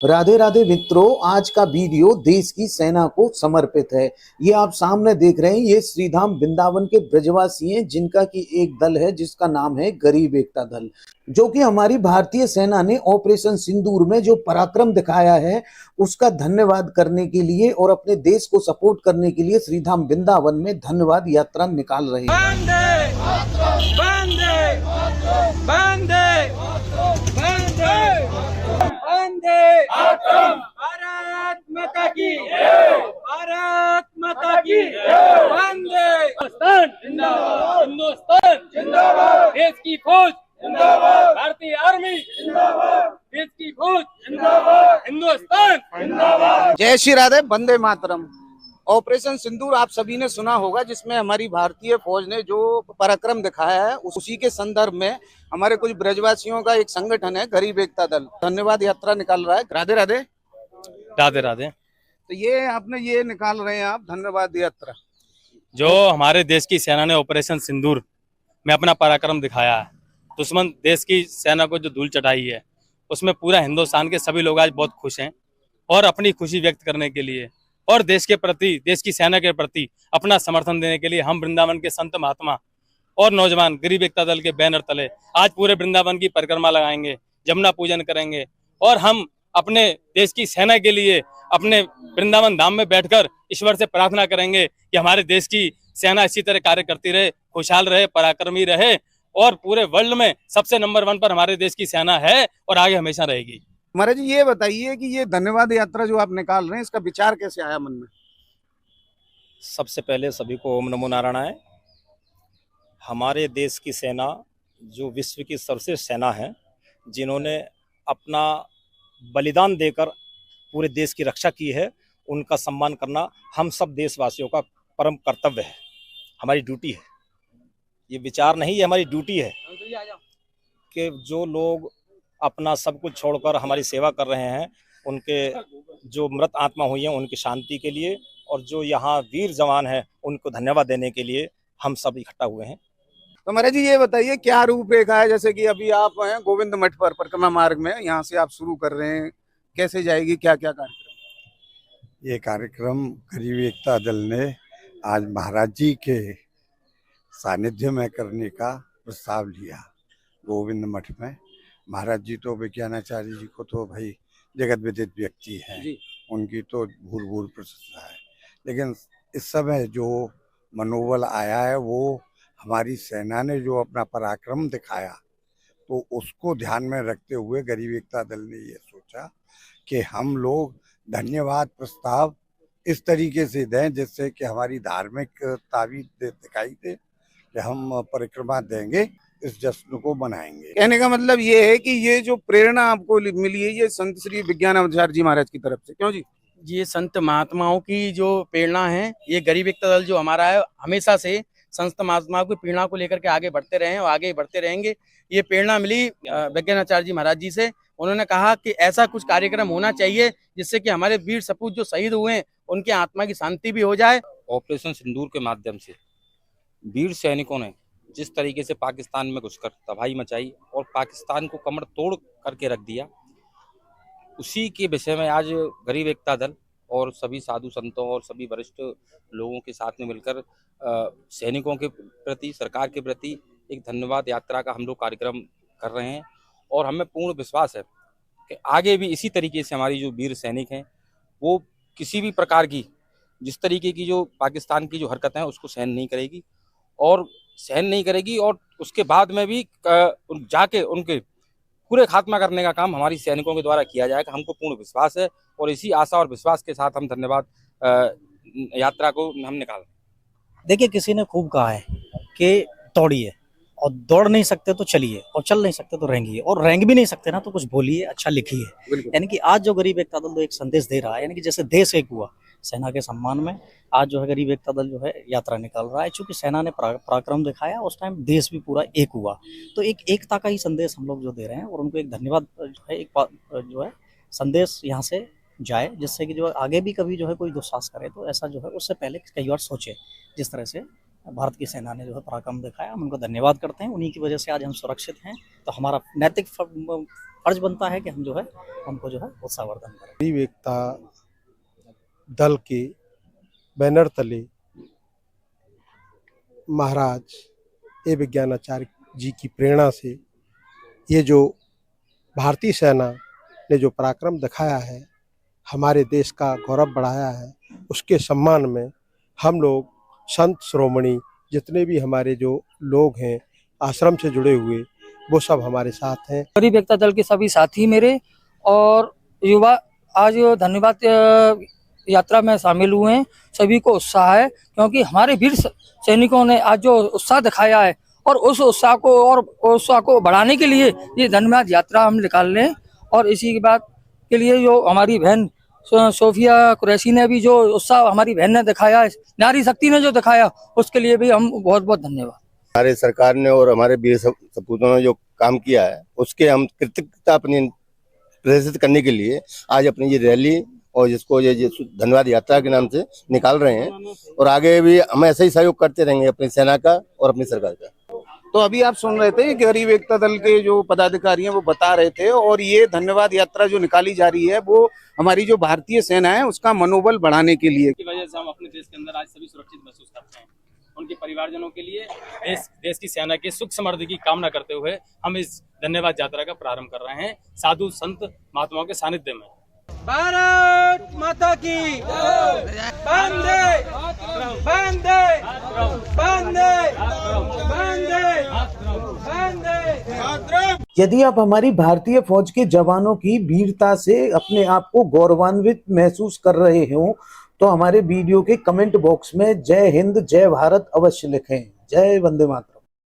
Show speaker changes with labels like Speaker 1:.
Speaker 1: राधे राधे मित्रों, आज का वीडियो देश की सेना को समर्पित है। ये आप सामने देख रहे हैं, ये श्रीधाम वृंदावन के ब्रजवासी हैं, जिनका की एक दल है जिसका नाम है गरीब एकता दल। जो कि हमारी भारतीय सेना ने ऑपरेशन सिंदूर में जो पराक्रम दिखाया है, उसका धन्यवाद करने के लिए और अपने देश को सपोर्ट करने के लिए श्रीधाम वृंदावन में धन्यवाद यात्रा निकाल रहे हैं।
Speaker 2: वंदे वंदे वंदे वंदे वंदे भारत माता की भारत माता की वंदे हिंदुस्तान जिंदाबाद हिंदुस्तान जिंदाबाद देश की फौज जिंदाबाद भारतीय आर्मी जिंदाबाद देश की फौज जिंदाबाद हिंदुस्तान जिंदाबाद।
Speaker 1: जय श्री राधे, वंदे मातरम। ऑपरेशन सिंदूर आप सभी ने सुना होगा, जिसमें हमारी भारतीय फौज ने जो पराक्रम दिखाया है, उसी के संदर्भ में हमारे कुछ ब्रजवासियों का एक संगठन है गरीब एकता दल, धन्यवाद यात्रा निकाल रहा है। राधे राधे
Speaker 3: राधे राधे।
Speaker 1: तो ये आपने ये निकाल रहे हैं आप धन्यवाद यात्रा,
Speaker 3: जो हमारे देश की सेना ने ऑपरेशन सिंदूर में अपना पराक्रम दिखाया है, दुश्मन देश की सेना को जो धूल चटाई है, उसमें पूरा हिंदुस्तान के सभी लोग आज बहुत खुश हैं और अपनी खुशी व्यक्त करने के लिए और देश के प्रति, देश की सेना के प्रति अपना समर्थन देने के लिए हम वृंदावन के संत महात्मा और नौजवान गरीब एकता दल के बैनर तले आज पूरे वृंदावन की परिक्रमा लगाएंगे, जमुना पूजन करेंगे और हम अपने देश की सेना के लिए अपने वृंदावन धाम में बैठकर ईश्वर से प्रार्थना करेंगे कि हमारे देश की सेना इसी तरह कार्य करती रहे, खुशहाल रहे, पराक्रमी रहे और पूरे वर्ल्ड में सबसे नंबर 1 पर हमारे देश की सेना है और आगे हमेशा रहेगी।
Speaker 1: महाराज जी ये बताइए कि ये धन्यवाद यात्रा जो आप निकाल रहे हैं, इसका विचार कैसे आया मन में?
Speaker 4: सबसे पहले सभी को ओम नमो नारायणाय। हमारे देश की सेना जो विश्व की सर्वश्रेष्ठ सेना है, जिन्होंने अपना बलिदान देकर पूरे देश की रक्षा की है, उनका सम्मान करना हम सब देशवासियों का परम कर्तव्य है, हमारी ड्यूटी है। ये विचार नहीं, ये हमारी ड्यूटी है कि जो लोग अपना सब कुछ छोड़कर हमारी सेवा कर रहे हैं, उनके जो मृत आत्मा हुई हैं उनकी शांति के लिए और जो यहाँ वीर जवान हैं उनको धन्यवाद देने के लिए हम सब इकट्ठा हुए हैं।
Speaker 1: तो महाराज जी ये बताइए क्या रूपरेखा है, जैसे कि अभी आप हैं गोविंद मठ पर परिक्रमा मार्ग में, यहाँ से आप शुरू कर रहे हैं, कैसे जाएगी, क्या क्या कार्यक्रम?
Speaker 5: ये कार्यक्रम गरीब एकता दल ने आज महाराज जी के सानिध्य में करने का प्रस्ताव लिया गोविंद मठ में। महाराज जी तो विज्ञानाचार्य जी को तो भाई जगत विदित व्यक्ति हैं, उनकी तो भूल भूल प्रशंसा है, लेकिन इस समय जो मनोबल आया है वो हमारी सेना ने जो अपना पराक्रम दिखाया, तो उसको ध्यान में रखते हुए गरीब एकता दल ने ये सोचा कि हम लोग धन्यवाद प्रस्ताव इस तरीके से दें जिससे कि हमारी धार्मिकता भी दिखाई दे कि हम परिक्रमा देंगे, इस जश्न को बनाएंगे।
Speaker 1: कहने का मतलब ये है कि ये जो प्रेरणा आपको मिली है, ये संत श्री विज्ञानाचार्य जी महाराज की तरफ से, क्यों जी?
Speaker 2: ये संत महात्माओं की जो प्रेरणा है, ये गरीब एकता दल जो हमारा है, हमेशा से संत महात्माओं की प्रेरणा को लेकर के आगे बढ़ते रहे हैं और आगे बढ़ते रहेंगे। ये प्रेरणा मिली विज्ञानाचार्य जी महाराज जी से। उन्होंने कहा कि ऐसा कुछ कार्यक्रम होना चाहिए जिससे कि हमारे वीर सपूत जो शहीद हुए हैं उनकी आत्मा की शांति भी हो जाए।
Speaker 6: ऑपरेशन सिंदूर के माध्यम से वीर सैनिकों ने जिस तरीके से पाकिस्तान में घुसकर तबाही मचाई और पाकिस्तान को कमर तोड़ करके रख दिया, उसी के विषय में आज गरीब एकता दल और सभी साधु संतों और सभी वरिष्ठ लोगों के साथ में मिलकर सैनिकों के प्रति, सरकार के प्रति एक धन्यवाद यात्रा का हम लोग कार्यक्रम कर रहे हैं और हमें पूर्ण विश्वास है कि आगे भी इसी तरीके से हमारी जो वीर सैनिक हैं वो किसी भी प्रकार की, जिस तरीके की जो पाकिस्तान की जो हरकतें हैं उसको सहन नहीं करेगी और उसके बाद में भी जाके उनके पूरे खात्मा करने का काम हमारी सैनिकों के द्वारा किया जाएगा। हमको पूर्ण विश्वास है और इसी आशा और विश्वास के साथ हम धन्यवाद यात्रा को हम निकाल।
Speaker 7: देखिए, किसी ने खूब कहा है कि दौड़िए और दौड़ नहीं सकते तो चलिए और चल नहीं सकते तो रेंगिए और रेंग भी नहीं सकते ना तो कुछ बोलिए, अच्छा लिखिए। यानी कि आज जो गरीब एकता दल एक संदेश दे रहा है, यानी कि जैसे देश एक हुआ सेना के सम्मान में, आज जो है गरीब एकता दल जो है यात्रा निकाल रहा है। चूंकि सेना ने पराक्रम दिखाया, उस टाइम देश भी पूरा एक हुआ, तो एक एकता का ही संदेश हम लोग जो दे रहे हैं और उनको एक धन्यवाद जो है, एक जो है संदेश यहाँ से जाए, जिससे कि जो आगे भी कभी जो है कोई दुस्साहस करे तो ऐसा जो है उससे पहले कई बार सोचे, जिस तरह से भारत की सेना ने जो है पराक्रम दिखाया, हम उनको धन्यवाद करते हैं। उन्हीं की वजह से आज हम सुरक्षित हैं, तो हमारा नैतिक फर्ज बनता है कि हम जो है उनको जो है उत्साहवर्धन करें।
Speaker 8: गरीब एकता दल के बैनर तले महाराज ए विज्ञानाचार्य जी की प्रेरणा से ये जो भारतीय सेना ने जो पराक्रम दिखाया है, हमारे देश का गौरव बढ़ाया है, उसके सम्मान में हम लोग संत श्रोमणी जितने भी हमारे जो लोग हैं आश्रम से जुड़े हुए, वो सब हमारे साथ हैं।
Speaker 9: गरीब एकता दल के सभी साथी मेरे और युवा आज धन्यवाद यात्रा में शामिल हुए हैं। सभी को उत्साह है, क्योंकि हमारे वीर सैनिकों ने आज जो उत्साह दिखाया है, और उस उत्साह को बढ़ाने के लिए ये धन्यवाद यात्रा हम निकाल रहे हैं। और इसी की बात के लिए जो हमारी बहन सोफिया कुरैशी ने भी जो उत्साह हमारी बहन ने दिखाया है, नारी शक्ति ने जो दिखाया, उसके लिए भी हम बहुत बहुत धन्यवाद।
Speaker 10: हमारे सरकार ने और हमारे वीर सपूतों ने जो काम किया है, उसके हम कृतज्ञता अपनी प्रदर्शित करने के लिए आज अपनी ये रैली और जिसको ये धन्यवाद यात्रा के नाम से निकाल रहे हैं, और आगे भी हम ऐसा ही सहयोग करते रहेंगे अपनी सेना का और अपनी सरकार का।
Speaker 1: तो अभी आप सुन रहे थे गरीब एकता दल के जो पदाधिकारी हैं वो बता रहे थे, और ये धन्यवाद यात्रा जो निकाली जा रही है वो हमारी जो भारतीय सेना है उसका मनोबल बढ़ाने के लिए,
Speaker 3: की वजह से हम अपने देश के अंदर आज सभी सुरक्षित महसूस करते हैं। उनके परिवारजनों के लिए देश की सेना के सुख समृद्धि की कामना करते हुए हम इस धन्यवाद यात्रा का प्रारंभ कर रहे हैं साधु संत महात्माओं के सानिध्य में।
Speaker 2: भारत माता की वंदे वंदे वंदे वंदे।
Speaker 1: यदि आप हमारी भारतीय फौज के जवानों की वीरता से अपने आप को गौरवान्वित महसूस कर रहे हो, तो हमारे वीडियो के कमेंट बॉक्स में जय हिंद जय भारत अवश्य लिखें। जय वंदे मातरम।